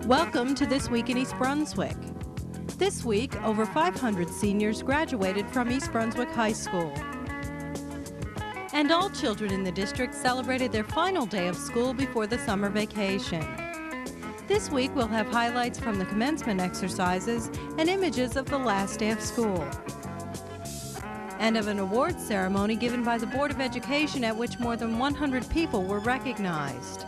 Welcome to This Week in East Brunswick. This week, over 500 seniors graduated from East Brunswick High School. And all children in the district celebrated their final day of school before the summer vacation. This week, we'll have highlights from the commencement exercises and images of the last day of school. And of an awards ceremony given by the Board of Education at which more than 100 people were recognized.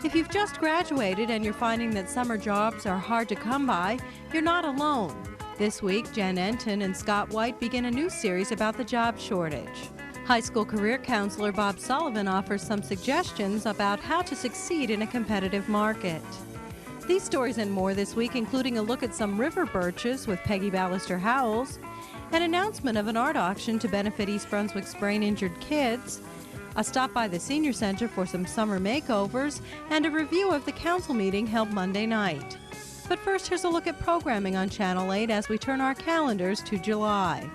If you've just graduated and you're finding that summer jobs are hard to come by, you're not alone. This week, Jen Enton and Scott White begin a new series about the job shortage. High school career counselor Bob Sullivan offers some suggestions about how to succeed in a competitive market. These stories and more this week, including a look at some river birches with Pegi Ballister-Howells, an announcement of an art auction to benefit East Brunswick's brain-injured kids, a stop by the Senior Center for some summer makeovers, and a review of the council meeting held Monday night. But first, here's a look at programming on Channel 8 as we turn our calendars to July.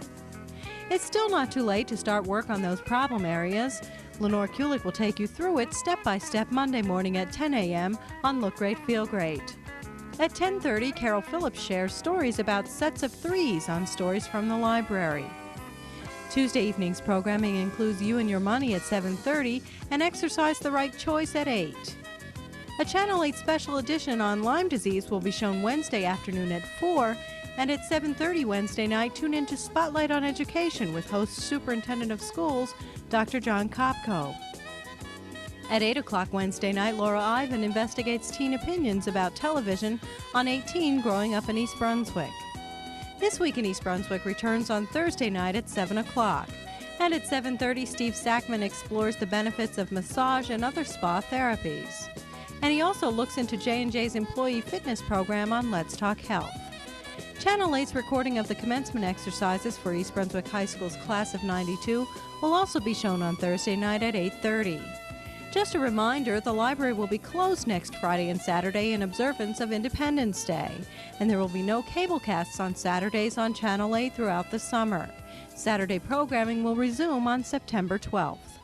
It's still not too late to start work on those problem areas. Lenore Kulik will take you through it step by step Monday morning at 10 a.m. on Look Great, Feel Great. At 10:30, Carol Phillips shares stories about sets of threes on Stories from the Library. Tuesday evening's programming includes You and Your Money at 7:30 and Exercise the Right Choice at 8. A Channel 8 special edition on Lyme disease will be shown Wednesday afternoon at 4, and at 7:30 Wednesday night, tune in to Spotlight on Education with host Superintendent of Schools, Dr. John Kopko. At 8 o'clock Wednesday night, Laura Ivan investigates teen opinions about television on 18 Growing Up in East Brunswick. This Week in East Brunswick returns on Thursday night at 7 o'clock. And at 7:30, Steve Sackman explores the benefits of massage and other spa therapies. And he also looks into J&J's employee fitness program on Let's Talk Health. Channel 8's recording of the commencement exercises for East Brunswick High School's class of '92 will also be shown on Thursday night at 8:30. Just a reminder, the library will be closed next Friday and Saturday in observance of Independence Day, and there will be no cable casts on Saturdays on Channel 8 throughout the summer. Saturday programming will resume on September 12th.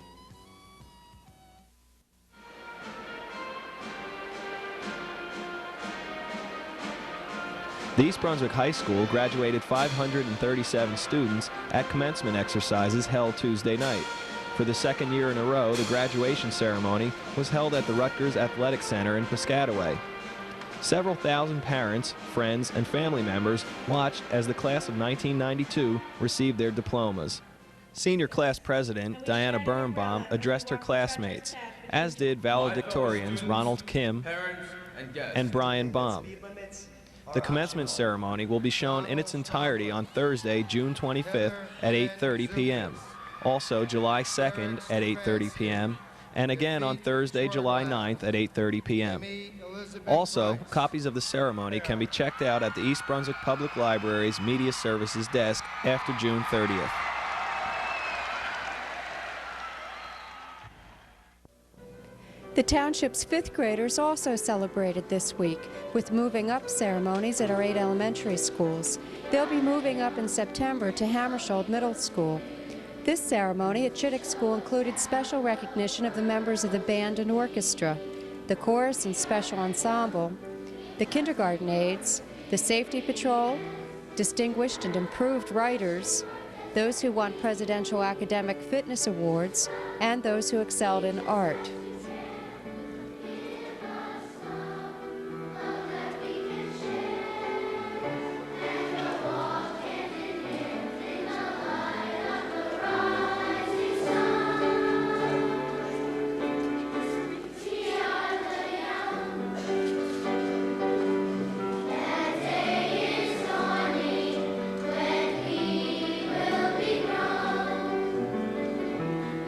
The East Brunswick High School graduated 537 students at commencement exercises held Tuesday night. For the second year in a row, the graduation ceremony was held at the Rutgers Athletic Center in Piscataway. Several thousand parents, friends, and family members watched as the class of 1992 received their diplomas. Senior class president Diana Birnbaum addressed her classmates, as did valedictorians Ronald Kim and Brian Baum. The commencement ceremony will be shown in its entirety on Thursday, June 25th at 8:30 p.m. Also July 2nd at 8:30 p.m. and again on Thursday, July 9th at 8:30 p.m. Also, copies of the ceremony can be checked out at the East Brunswick Public Library's Media Services desk after June 30th. The township's fifth graders also celebrated this week with moving up ceremonies at our 8 elementary schools. They'll be moving up in September to Hammersholt Middle School. This ceremony at Chittick School included special recognition of the members of the band and orchestra, the chorus and special ensemble, the kindergarten aides, the safety patrol, distinguished and improved writers, those who won Presidential Academic Fitness Awards, and those who excelled in art.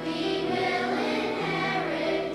We will inherit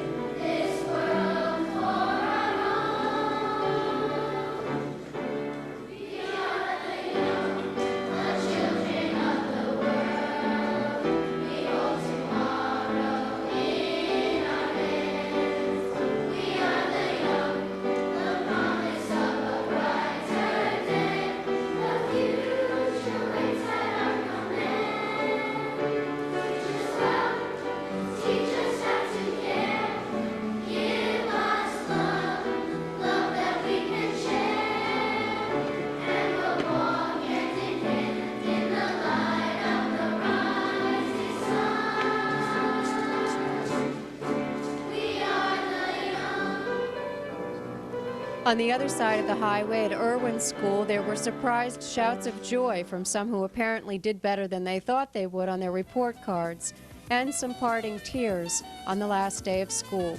On the other side of the highway at Irwin School, there were surprised shouts of joy from some who apparently did better than they thought they would on their report cards, and some parting tears on the last day of school.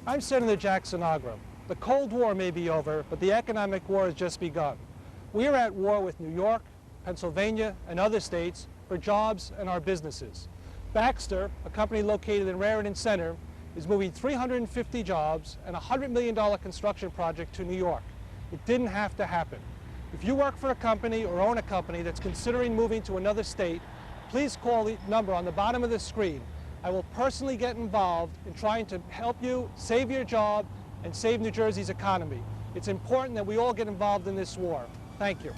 I'm Senator Jack Sinagra. The Cold War may be over, but the economic war has just begun. We are at war with New York, Pennsylvania, and other states for jobs and our businesses. Baxter, a company located in Raritan Center, is moving 350 jobs and a $100 million construction project to New York. It didn't have to happen. If you work for a company or own a company that's considering moving to another state, please call the number on the bottom of the screen. I will personally get involved in trying to help you save your job and save New Jersey's economy. It's important that we all get involved in this war. Thank you.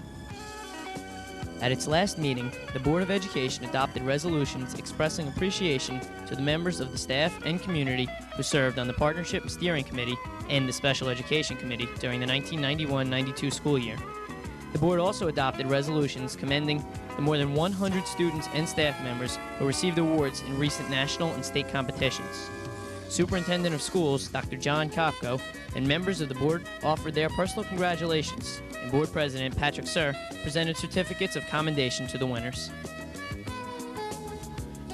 At its last meeting, the Board of Education adopted resolutions expressing appreciation to the members of the staff and community who served on the Partnership Steering Committee and the Special Education Committee during the 1991-92 school year. The board also adopted resolutions commending the more than 100 students and staff members who received awards in recent national and state competitions. Superintendent of Schools, Dr. John Kopko, and members of the board offered their personal congratulations, and Board President Patrick Sir presented certificates of commendation to the winners.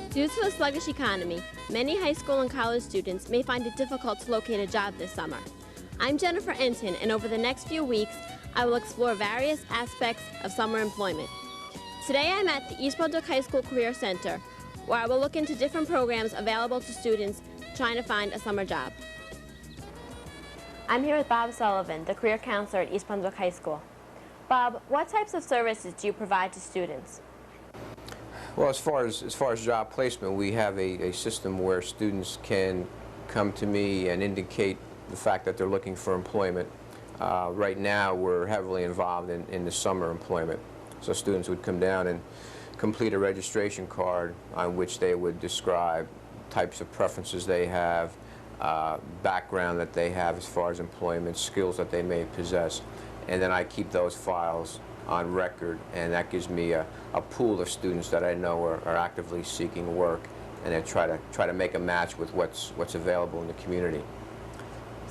Due to a sluggish economy, many high school and college students may find it difficult to locate a job this summer. I'm Jennifer Enton, and over the next few weeks, I will explore various aspects of summer employment. Today I'm at the East Brunswick High School Career Center, where I will look into different programs available to students trying to find a summer job. I'm here with Bob Sullivan, the career counselor at East Brunswick High School. Bob, what types of services do you provide to students? Well, as far as job placement, we have a system where students can come to me and indicate the fact that they're looking for employment. Right now, we're heavily involved in the summer employment. So students would come down and complete a registration card on which they would describe types of preferences they have, background that they have as far as employment, skills that they may possess. And then I keep those files on record, and that gives me a pool of students that I know are actively seeking work, and then try to make a match with what's available in the community.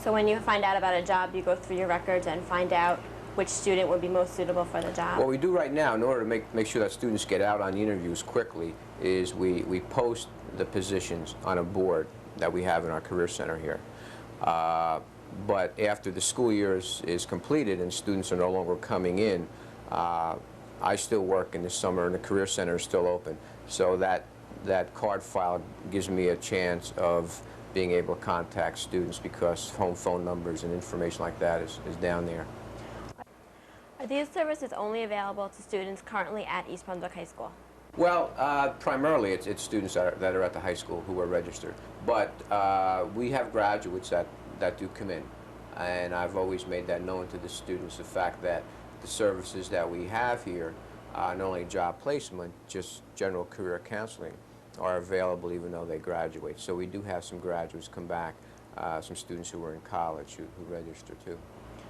So when you find out about a job, you go through your records and find out which student would be most suitable for the job? What we do right now, in order to make sure that students get out on the interviews quickly, is we post the positions on a board that we have in our Career Center here. But after the school year is completed and students are no longer coming in, I still work in the summer and the Career Center is still open. So that card file gives me a chance of being able to contact students because home phone numbers and information like that is down there. Are these services only available to students currently at East Brunswick High School? Well, primarily it's students that are at the high school who are registered. But we have graduates that do come in. And I've always made that known to the students, the fact that the services that we have here, not only job placement, just general career counseling, are available even though they graduate. So we do have some graduates come back, some students who are in college who register too.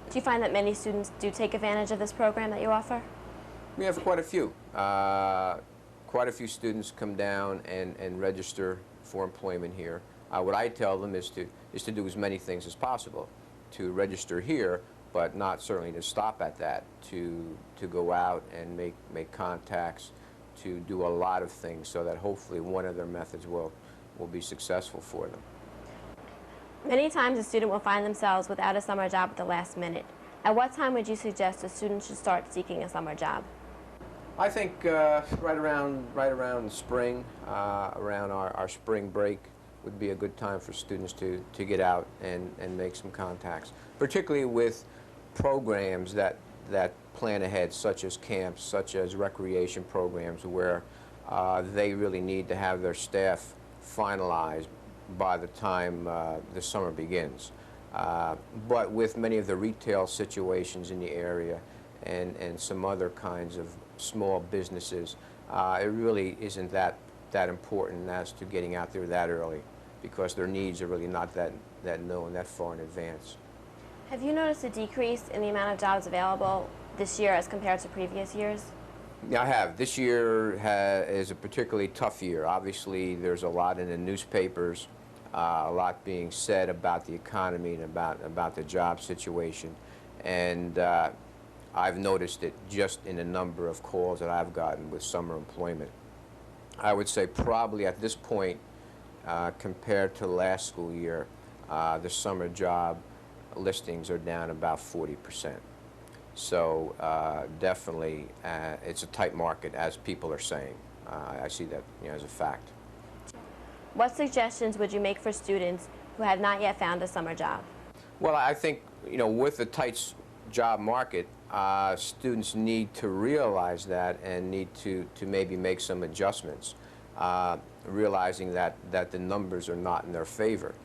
Do you find that many students do take advantage of this program that you offer? We have quite a few. Quite a few students come down and register for employment here. What I tell them is to do as many things as possible. To register here, but not certainly to stop at that. To go out and make contacts, to do a lot of things so that hopefully one of their methods will be successful for them. Many times a student will find themselves without a summer job at the last minute. At what time would you suggest a student should start seeking a summer job? I think right around spring, around our spring break would be a good time for students to get out and make some contacts, particularly with programs that plan ahead, such as camps, such as recreation programs, where they really need to have their staff finalized by the time the summer begins. But with many of the retail situations in the area and some other kinds of small businesses, it really isn't that important as to getting out there that early, because their needs are really not that known that far in advance. Have you noticed a decrease in the amount of jobs available this year as compared to previous years? Yeah, I have. This year is a particularly tough year. Obviously, there's a lot in the newspapers, a lot being said about the economy and about the job situation. And I've noticed it just in the number of calls that I've gotten with summer employment. I would say probably at this point, compared to last school year, the summer job listings are down about 40%. So definitely, it's a tight market, as people are saying. I see that, as a fact. What suggestions would you make for students who have not yet found a summer job? Well, I think, with the tight job market, students need to realize that and need to maybe make some adjustments, realizing that the numbers are not in their favor.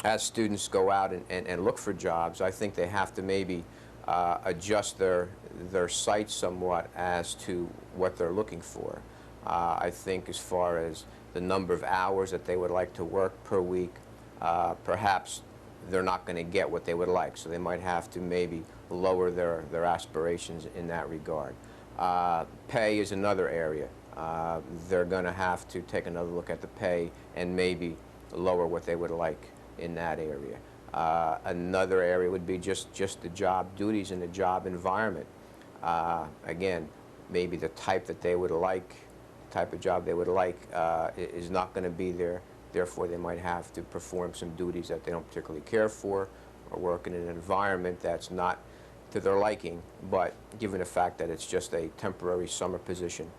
As students go out and look for jobs, I think they have to maybe adjust their sights somewhat as to what they're looking for. I think as far as the number of hours that they would like to work per week, perhaps they're not going to get what they would like, so they might have to maybe lower their aspirations in that regard. Pay is another area. They're going to have to take another look at the pay and maybe lower what they would like in that area. Another area would be just the job duties and the job environment. Again, maybe the type that they would like, type of job they would like is not going to be there. Therefore, they might have to perform some duties that they don't particularly care for, or work in an environment that's not to their liking. But given the fact that it's just a temporary summer position,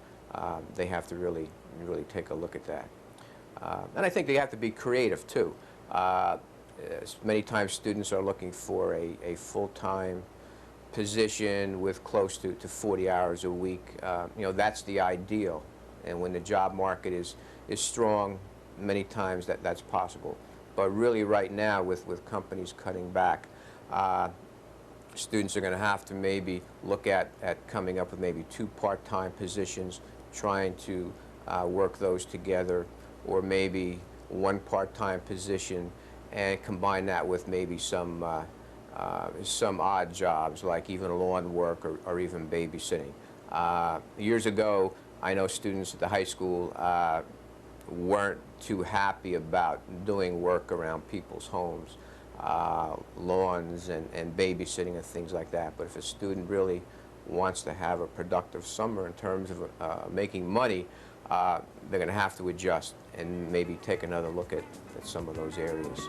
they have to really take a look at that. And I think they have to be creative too. Many times students are looking for a full-time position with close to 40 hours a week. That's the ideal. And when the job market is strong, many times that's possible. But really right now, with companies cutting back, students are going to have to maybe look at coming up with maybe 2 part-time positions, trying to work those together, or maybe 1 part-time position and combine that with maybe some odd jobs, like even lawn work or even babysitting. Years ago, I know students at the high school weren't too happy about doing work around people's homes, lawns and babysitting and things like that. But if a student really wants to have a productive summer in terms of making money, they're going to have to adjust and maybe take another look at some of those areas.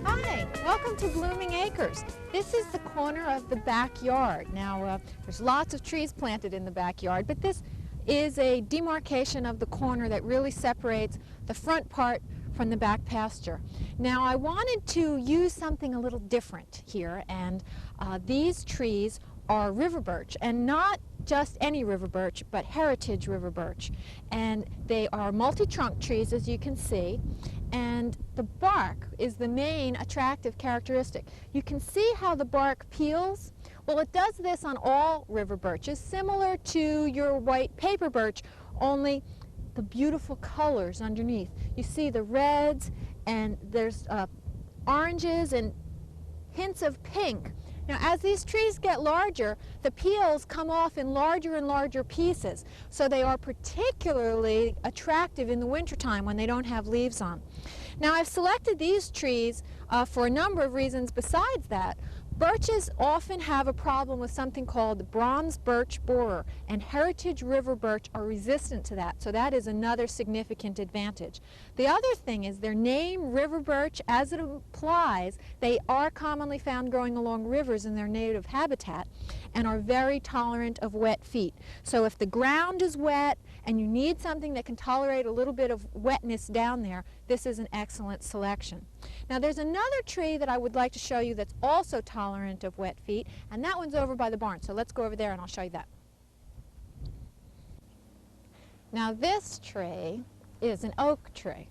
Hi, welcome to Blooming Acres. This is the corner of the backyard. Now, there's lots of trees planted in the backyard, but this is a demarcation of the corner that really separates the front part from the back pasture. Now, I wanted to use something a little different here, and these trees are river birch, and not just any river birch, but heritage river birch. And they are multi-trunk trees, as you can see, and the bark is the main attractive characteristic. You can see how the bark peels. Well, it does this on all river birches, similar to your white paper birch, only the beautiful colors underneath. You see the reds, and there's oranges and hints of pink. Now, as these trees get larger, the peels come off in larger and larger pieces, so they are particularly attractive in the wintertime when they don't have leaves on. Now, I've selected these trees for a number of reasons besides that. Birches often have a problem with something called bronze birch borer, and heritage river birch are resistant to that, so that is another significant advantage. The other thing is their name, river birch, as it applies, they are commonly found growing along rivers in their native habitat and are very tolerant of wet feet. So if the ground is wet and you need something that can tolerate a little bit of wetness down there, this is an excellent selection. Now, there's another tree that I would like to show you that's also tolerant of wet feet, and that one's over by the barn. So let's go over there and I'll show you that. Now, this tree is an oak tree.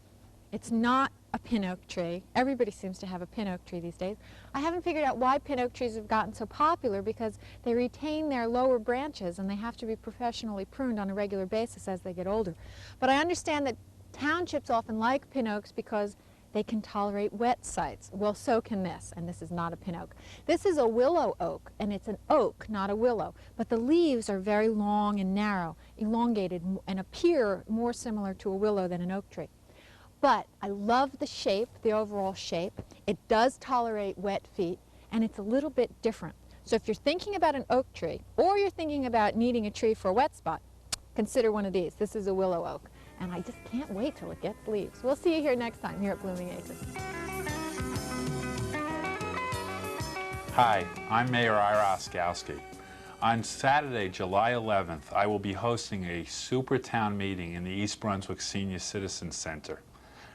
It's not a pin oak tree. Everybody seems to have a pin oak tree these days. I haven't figured out why pin oak trees have gotten so popular, because they retain their lower branches and they have to be professionally pruned on a regular basis as they get older. But I understand that townships often like pin oaks because they can tolerate wet sites. Well, so can this, and this is not a pin oak. This is a willow oak, and it's an oak, not a willow. But the leaves are very long and narrow, elongated, and appear more similar to a willow than an oak tree. But I love the shape, the overall shape. It does tolerate wet feet, and it's a little bit different. So if you're thinking about an oak tree, or you're thinking about needing a tree for a wet spot, consider one of these. This is a willow oak. And I just can't wait till it gets leaves. We'll see you here next time here at Blooming Acres. Hi, I'm Mayor Ira Oskowski. On Saturday, July 11th, I will be hosting a super town meeting in the East Brunswick Senior Citizen Center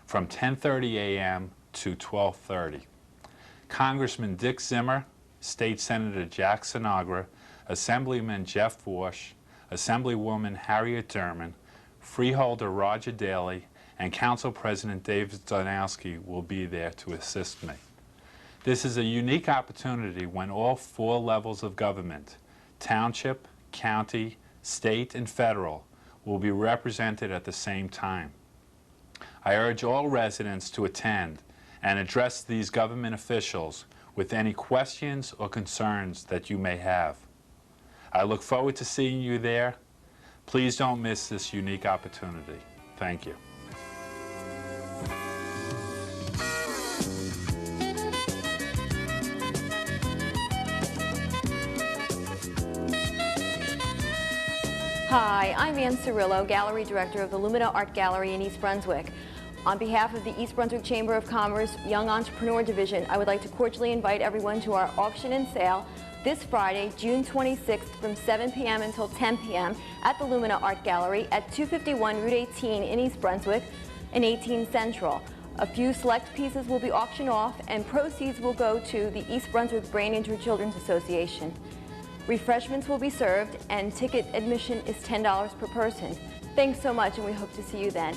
from 10:30 a.m. to 12:30. Congressman Dick Zimmer, State Senator Jack Sinagra, Assemblyman Jeff Warsh, Assemblywoman Harriet Derman, Freeholder Roger Daly, and Council President David Donowski will be there to assist me. This is a unique opportunity when all 4 levels of government, township, county, state, and federal, will be represented at the same time. I urge all residents to attend and address these government officials with any questions or concerns that you may have. I look forward to seeing you there. Please don't miss this unique opportunity. Thank you. Hi, I'm Ann Cirillo, Gallery Director of the Lumina Art Gallery in East Brunswick. On behalf of the East Brunswick Chamber of Commerce Young Entrepreneur Division, I would like to cordially invite everyone to our auction and sale this Friday, June 26th from 7 p.m. until 10 p.m. at the Lumina Art Gallery at 251 Route 18 in East Brunswick and 18 Central. A few select pieces will be auctioned off and proceeds will go to the East Brunswick Brain Injured Children's Association. Refreshments will be served and ticket admission is $10 per person. Thanks so much and we hope to see you then.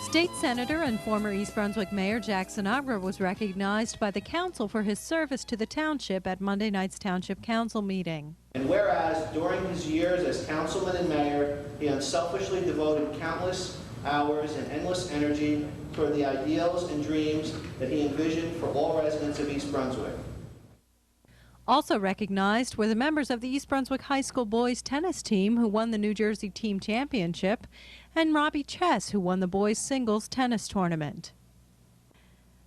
State Senator and former East Brunswick Mayor Jack Sinagra was recognized by the council for his service to the township at Monday night's Township Council meeting. And whereas during his years as councilman and mayor, he unselfishly devoted countless hours and endless energy toward the ideals and dreams that he envisioned for all residents of East Brunswick. Also recognized were the members of the East Brunswick High School boys tennis team who won the New Jersey team championship, and Robbie Chess, who won the boys singles tennis tournament.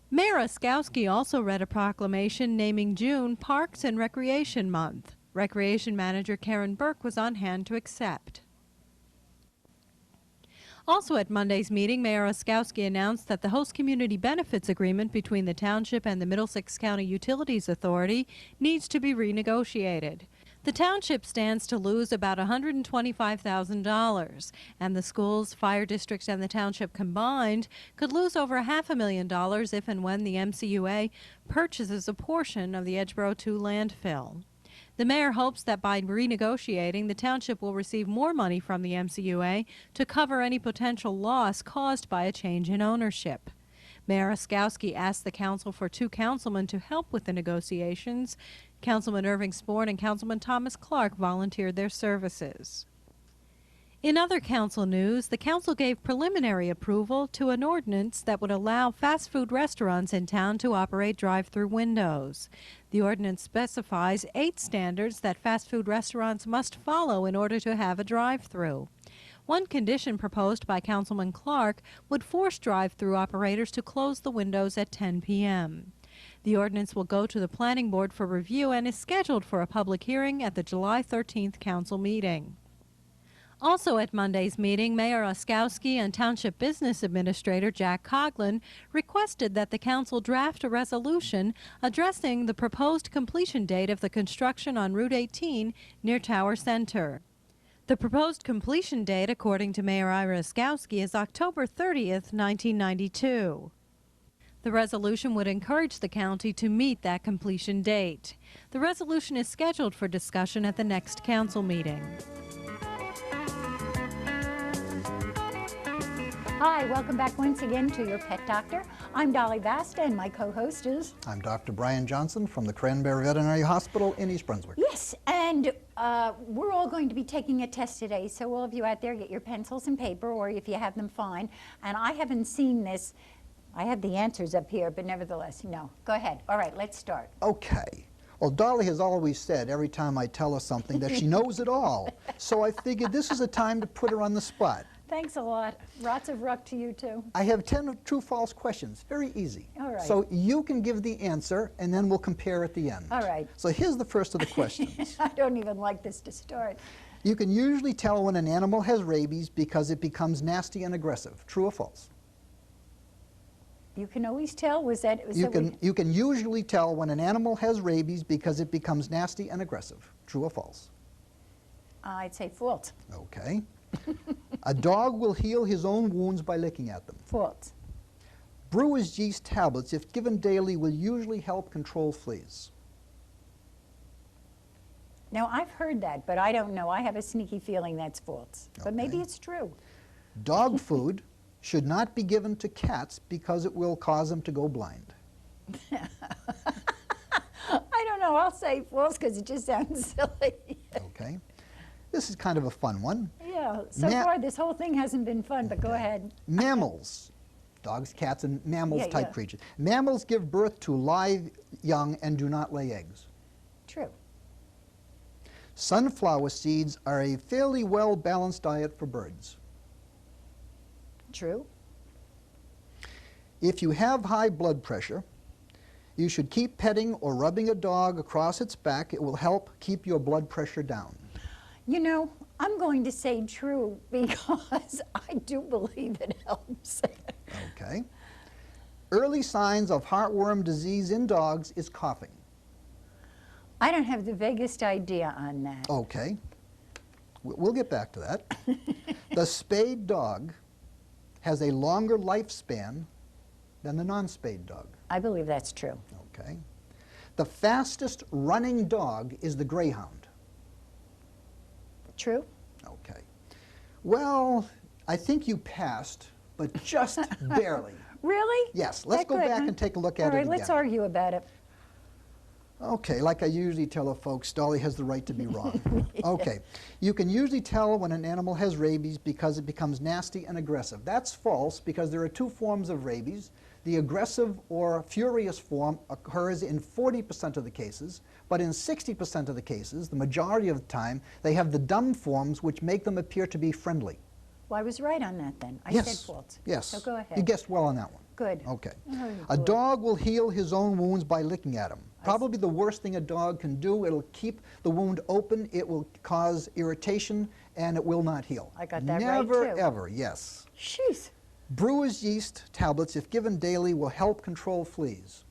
Mayor Oskowski also read a proclamation naming June Parks and Recreation Month. Recreation Manager Karen Burke was on hand to accept. Also at Monday's meeting, Mayor Oskowski announced that the host community benefits agreement between the township and the Middlesex County Utilities Authority needs to be renegotiated. The township stands to lose about $125,000, and the schools, fire districts, and the township combined could lose over $500,000 if and when the MCUA purchases a portion of the Edgeboro 2 landfill. The mayor hopes that by renegotiating, the township will receive more money from the MCUA to cover any potential loss caused by a change in ownership. Mayor Oskowski asked the council for 2 councilmen to help with the negotiations. Councilman Irving Sporn and Councilman Thomas Clark volunteered their services. In other council news, the council gave preliminary approval to an ordinance that would allow fast food restaurants in town to operate drive-through windows. The ordinance specifies 8 standards that fast food restaurants must follow in order to have a drive-through. One condition proposed by Councilman Clark would force drive-through operators to close the windows at 10 p.m. The ordinance will go to the Planning Board for review and is scheduled for a public hearing at the July 13th council meeting. Also at Monday's meeting, Mayor Oskowski and Township Business Administrator Jack Coughlin requested that the council draft a resolution addressing the proposed completion date of the construction on Route 18 near Tower Center. The proposed completion date, according to Mayor Ira Oskowski, is October 30th, 1992. The resolution would encourage the county to meet that completion date. The resolution is scheduled for discussion at the next council meeting. Hi, welcome back once again to Your Pet Doctor. I'm Dolly Vasta, and my co-host is... I'm Dr. Brian Johnson from the Cranberry Veterinary Hospital in East Brunswick. Yes, and we're all going to be taking a test today, so all of you out there get your pencils and paper, or if you have them, fine. And I haven't seen this. I have the answers up here, but nevertheless, no. Go ahead. All right, let's start. Okay. Well, Dolly has always said every time I tell her something that she knows it all. So I figured this is a time to put her on the spot. Thanks a lot. Lots of luck to you, too. I have 10 true-false questions. Very easy. All right. So you can give the answer, and then we'll compare at the end. All right. So here's the first of the questions. I don't even like this to start. You can usually tell when an animal has rabies because it becomes nasty and aggressive. True or false? You can always tell? You can usually tell when an animal has rabies because it becomes nasty and aggressive. True or false? I'd say false. Okay. A dog will heal his own wounds by licking at them. False. Brewer's yeast tablets, if given daily, will usually help control fleas. Now, I've heard that, but I don't know. I have a sneaky feeling that's false. But maybe it's true. Dog food should not be given to cats because it will cause them to go blind. I don't know. I'll say false because it just sounds silly. Okay. This is kind of a fun one. Yeah, so far this whole thing hasn't been fun, but go ahead. Mammals, dogs, cats, and mammals type yeah. creatures. Mammals give birth to live young and do not lay eggs. True. Sunflower seeds are a fairly well-balanced diet for birds. True. If you have high blood pressure, you should keep petting or rubbing a dog across its back. It will help keep your blood pressure down. You know, I'm going to say true because I do believe it helps. Okay. Early signs of heartworm disease in dogs is coughing. I don't have the vaguest idea on that. Okay. We'll get back to that. The spayed dog has a longer lifespan than the non-spayed dog. I believe that's true. Okay. The fastest running dog is the greyhound. True. Okay. Well, I think you passed, but just barely. Really? Yes. Let's go back and take a look at it again. All right, let's argue about it. Okay, like I usually tell our folks, Dolly has the right to be wrong. Okay. You can usually tell when an animal has rabies because it becomes nasty and aggressive. That's false because there are two forms of rabies. The aggressive or furious form occurs in 40% of the cases, but in 60% of the cases, the majority of the time, they have the dumb forms which make them appear to be friendly. Well, I was right on that then. I said false. Yes. So go ahead. You guessed well on that one. Good. Okay. Oh, a dog will heal his own wounds by licking at them. Probably the worst thing a dog can do. It'll keep the wound open, it will cause irritation, and it will not heal. I got that Never, right, too. ever, yes. Jeez. Brewer's yeast tablets, if given daily, will help control fleas.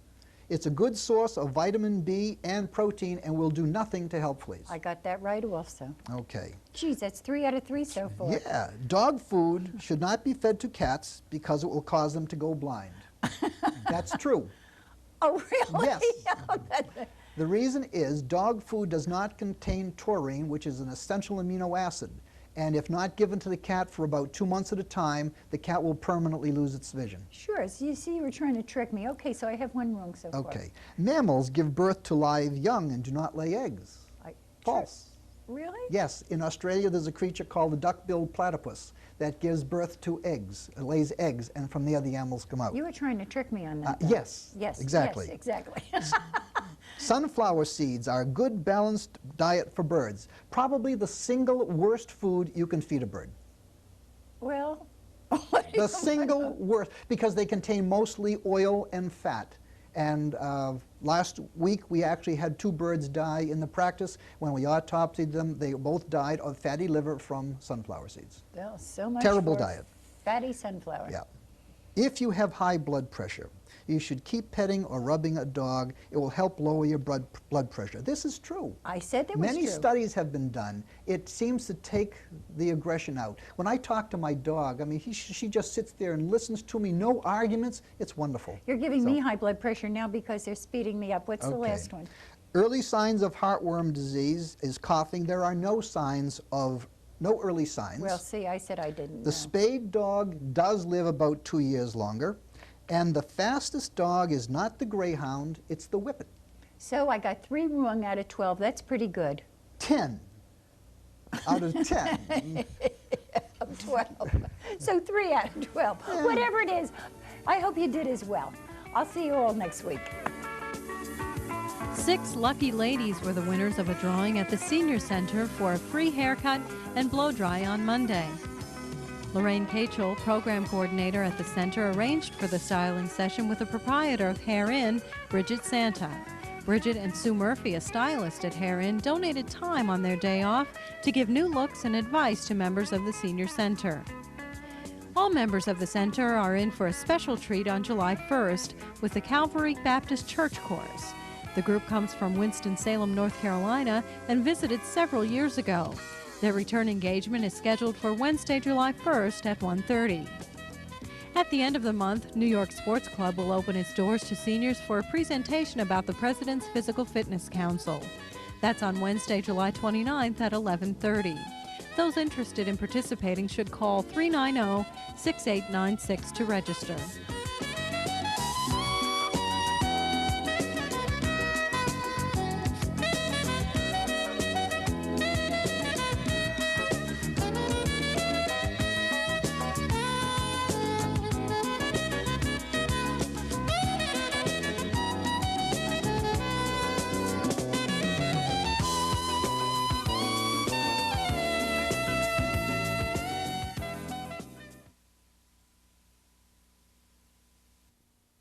It's a good source of vitamin B and protein and will do nothing to help fleas. I got that right also. Okay. Geez, that's 3 out of 3 so far. Yeah. Dog food should not be fed to cats because it will cause them to go blind. That's true. Oh, really? Yes. The reason is dog food does not contain taurine, which is an essential amino acid. And if not given to the cat for about 2 months at a time, the cat will permanently lose its vision. Sure. So you see, you were trying to trick me. Okay, so I have one wrong so far. Okay. Mammals give birth to live young and do not lay eggs. False. Really? Yes. In Australia, there's a creature called the duck-billed platypus that gives birth to eggs, lays eggs, and from there the animals come out. You were trying to trick me on that. Yes. Yes. Exactly. Yes, exactly. Sunflower seeds are a good balanced diet for birds. Probably the single worst food you can feed a bird. Well, the single worst, because they contain mostly oil and fat. And last week we actually had 2 birds die in the practice. When we autopsied them, they both died of fatty liver from sunflower seeds. Well, so much terrible for diet. Fatty sunflower. Yeah. If you have high blood pressure, you should keep petting or rubbing a dog. It will help lower your blood pressure. This is true. I said that was true. Many studies have been done. It seems to take the aggression out. When I talk to my dog, I mean, she just sits there and listens to me, no arguments. It's wonderful. You're giving me high blood pressure now because they're speeding me up. What's the last one? Early signs of heartworm disease is coughing. There are no early signs. Well, see, I said I didn't know. The spayed dog does live about 2 years longer. And the fastest dog is not the greyhound, it's the whippet. So I got 3 wrong out of 12. That's pretty good. 10 out of 10. Of 12. So 3 out of 12. Yeah. Whatever it is, I hope you did as well. I'll see you all next week. 6 lucky ladies were the winners of a drawing at the Senior Center for a free haircut and blow dry on Monday. Lorraine Cachel, program coordinator at the center, arranged for the styling session with the proprietor of Hair In, Bridget Santa. Bridget and Sue Murphy, a stylist at Hair In, donated time on their day off to give new looks and advice to members of the Senior Center. All members of the center are in for a special treat on July 1st with the Calvary Baptist Church Chorus. The group comes from Winston-Salem, North Carolina, and visited several years ago. Their return engagement is scheduled for Wednesday, July 1st at 1:30. At the end of the month, New York Sports Club will open its doors to seniors for a presentation about the President's Physical Fitness Council. That's on Wednesday, July 29th at 11:30. Those interested in participating should call 390-6896 to register.